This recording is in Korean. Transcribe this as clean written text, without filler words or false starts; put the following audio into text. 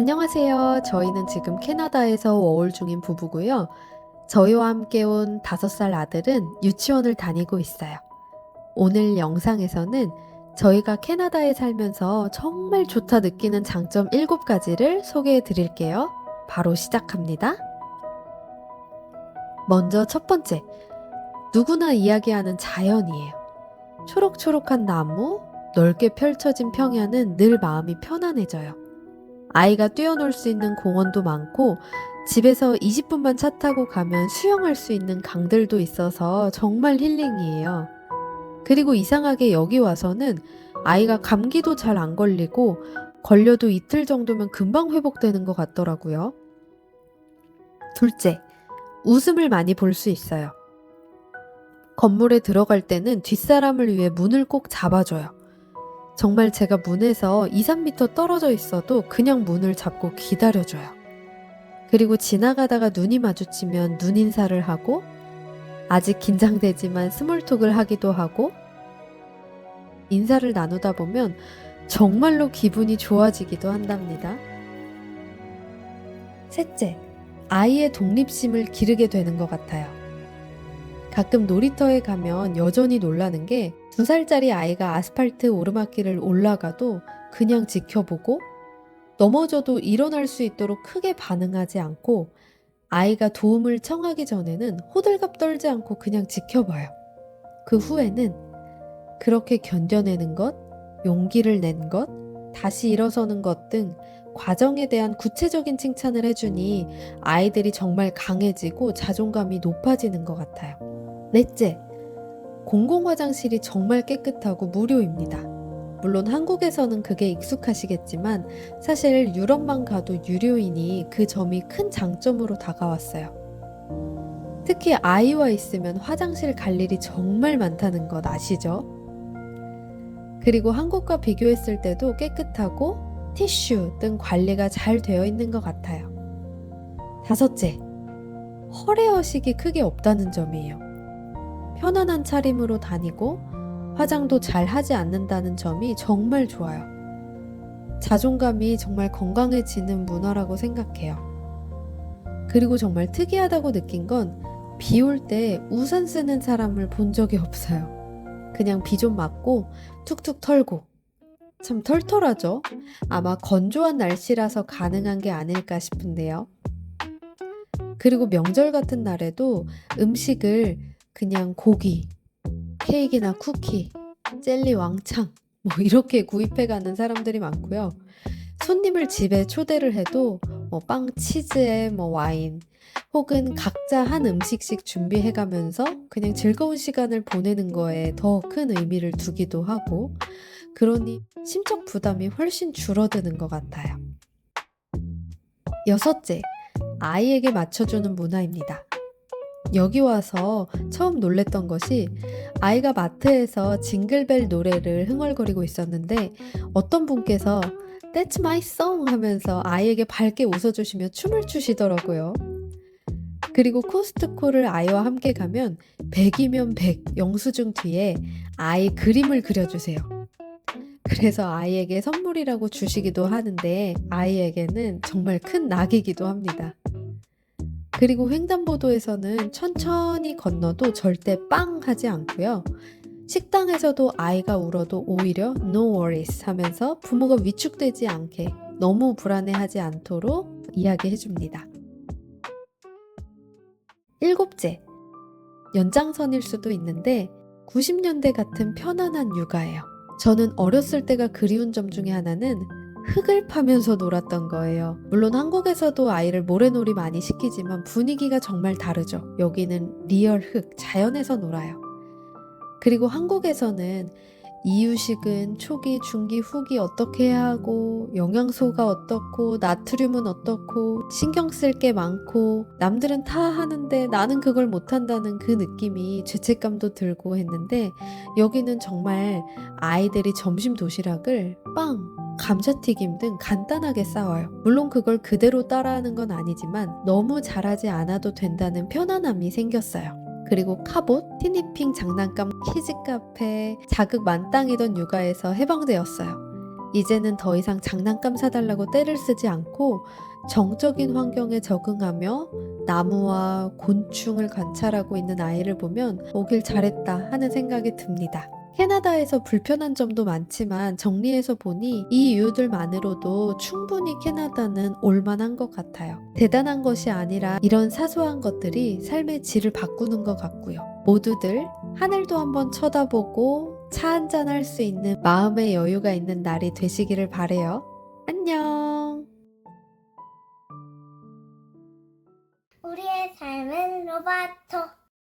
안녕하세요. 저희는 지금 캐나다에서 워홀 중인 부부고요. 저희와 함께 온 5살 아들은 유치원을 다니고 있어요. 오늘 영상에서는 저희가 캐나다에 살면서 정말 좋다 느끼는 장점 7가지를 소개해 드릴게요. 바로 시작합니다. 먼저 첫 번째, 누구나 이야기하는 자연이에요. 초록초록한 나무, 넓게 펼쳐진 평야는 늘 마음이 편안해져요. 아이가 뛰어놀 수 있는 공원도 많고 집에서 20분만 차 타고 가면 수영할 수 있는 강들도 있어서 정말 힐링이에요. 그리고 이상하게 여기 와서는 아이가 감기도 잘 안 걸리고 걸려도 이틀 정도면 금방 회복되는 것 같더라고요. 둘째, 웃음을 많이 볼 수 있어요. 건물에 들어갈 때는 뒷사람을 위해 문을 꼭 잡아줘요. 정말 제가 문에서 2, 3m 떨어져 있어도 그냥 문을 잡고 기다려줘요. 그리고 지나가다가 눈이 마주치면 눈 인사를 하고 아직 긴장되지만 스몰톡을 하기도 하고 인사를 나누다 보면 정말로 기분이 좋아지기도 한답니다. 셋째, 아이의 독립심을 기르게 되는 것 같아요. 가끔 놀이터에 가면 여전히 놀라는 게 2살짜리 아이가 아스팔트 오르막길을 올라가도 그냥 지켜보고 넘어져도 일어날 수 있도록 크게 반응하지 않고 아이가 도움을 청하기 전에는 호들갑 떨지 않고 그냥 지켜봐요. 그 후에는 그렇게 견뎌내는 것, 용기를 낸 것, 다시 일어서는 것 등 과정에 대한 구체적인 칭찬을 해주니 아이들이 정말 강해지고 자존감이 높아지는 것 같아요. 넷째, 공공화장실이 정말 깨끗하고 무료입니다. 물론 한국에서는 그게 익숙하시겠지만 사실 유럽만 가도 유료이니 그 점이 큰 장점으로 다가왔어요. 특히 아이와 있으면 화장실 갈 일이 정말 많다는 것 아시죠? 그리고 한국과 비교했을 때도 깨끗하고 티슈 등 관리가 잘 되어 있는 것 같아요. 다섯째, 허례허식이 크게 없다는 점이에요. 편안한 차림으로 다니고 화장도 잘 하지 않는다는 점이 정말 좋아요. 자존감이 정말 건강해지는 문화라고 생각해요. 그리고 정말 특이하다고 느낀 건 비 올 때 우산 쓰는 사람을 본 적이 없어요. 그냥 비 좀 맞고 툭툭 털고. 참 털털하죠? 아마 건조한 날씨라서 가능한 게 아닐까 싶은데요. 그리고 명절 같은 날에도 음식을 그냥 고기, 케이크나 쿠키, 젤리 왕창 뭐 이렇게 구입해 가는 사람들이 많고요. 손님을 집에 초대를 해도 뭐 빵, 치즈에 뭐 와인 혹은 각자 한 음식씩 준비해 가면서 그냥 즐거운 시간을 보내는 거에 더 큰 의미를 두기도 하고 그러니 심적 부담이 훨씬 줄어드는 것 같아요. 여섯째, 아이에게 맞춰주는 문화입니다. 여기 와서 처음 놀랬던 것이 아이가 마트에서 징글벨 노래를 흥얼거리고 있었는데 어떤 분께서 That's my song 하면서 아이에게 밝게 웃어주시며 춤을 추시더라고요. 그리고 코스트코를 아이와 함께 가면 100이면 100 영수증 뒤에 아이 그림을 그려주세요. 그래서 아이에게 선물이라고 주시기도 하는데 아이에게는 정말 큰 낙이기도 합니다. 그리고 횡단보도에서는 천천히 건너도 절대 빵 하지 않고요. 식당에서도 아이가 울어도 오히려 No worries 하면서 부모가 위축되지 않게 너무 불안해하지 않도록 이야기해 줍니다. 7째, 연장선일 수도 있는데 90년대 같은 편안한 육아예요. 저는 어렸을 때가 그리운 점 중에 하나는 흙을 파면서 놀았던 거예요. 물론 한국에서도 아이를 모래놀이 많이 시키지만 분위기가 정말 다르죠. 여기는 리얼 흙, 자연에서 놀아요. 그리고 한국에서는 이유식은 초기, 중기, 후기 어떻게 해야 하고 영양소가 어떻고 나트륨은 어떻고 신경 쓸 게 많고 남들은 다 하는데 나는 그걸 못한다는 그 느낌이 죄책감도 들고 했는데 여기는 정말 아이들이 점심 도시락을 빵, 감자튀김 등 간단하게 싸워요. 물론 그걸 그대로 따라하는 건 아니지만 너무 잘하지 않아도 된다는 편안함이 생겼어요. 그리고 카봇, 티니핑 장난감, 키즈 카페, 자극 만땅이던 육아에서 해방되었어요. 이제는 더 이상 장난감 사달라고 떼를 쓰지 않고 정적인 환경에 적응하며 나무와 곤충을 관찰하고 있는 아이를 보면 오길 잘했다 하는 생각이 듭니다. 캐나다에서 불편한 점도 많지만 정리해서 보니 이 이유들만으로도 충분히 캐나다는 올만한 것 같아요. 대단한 것이 아니라 이런 사소한 것들이 삶의 질을 바꾸는 것 같고요. 모두들 하늘도 한번 쳐다보고 차 한잔 할 수 있는 마음의 여유가 있는 날이 되시기를 바래요. 안녕. 우리의 삶은 로바토.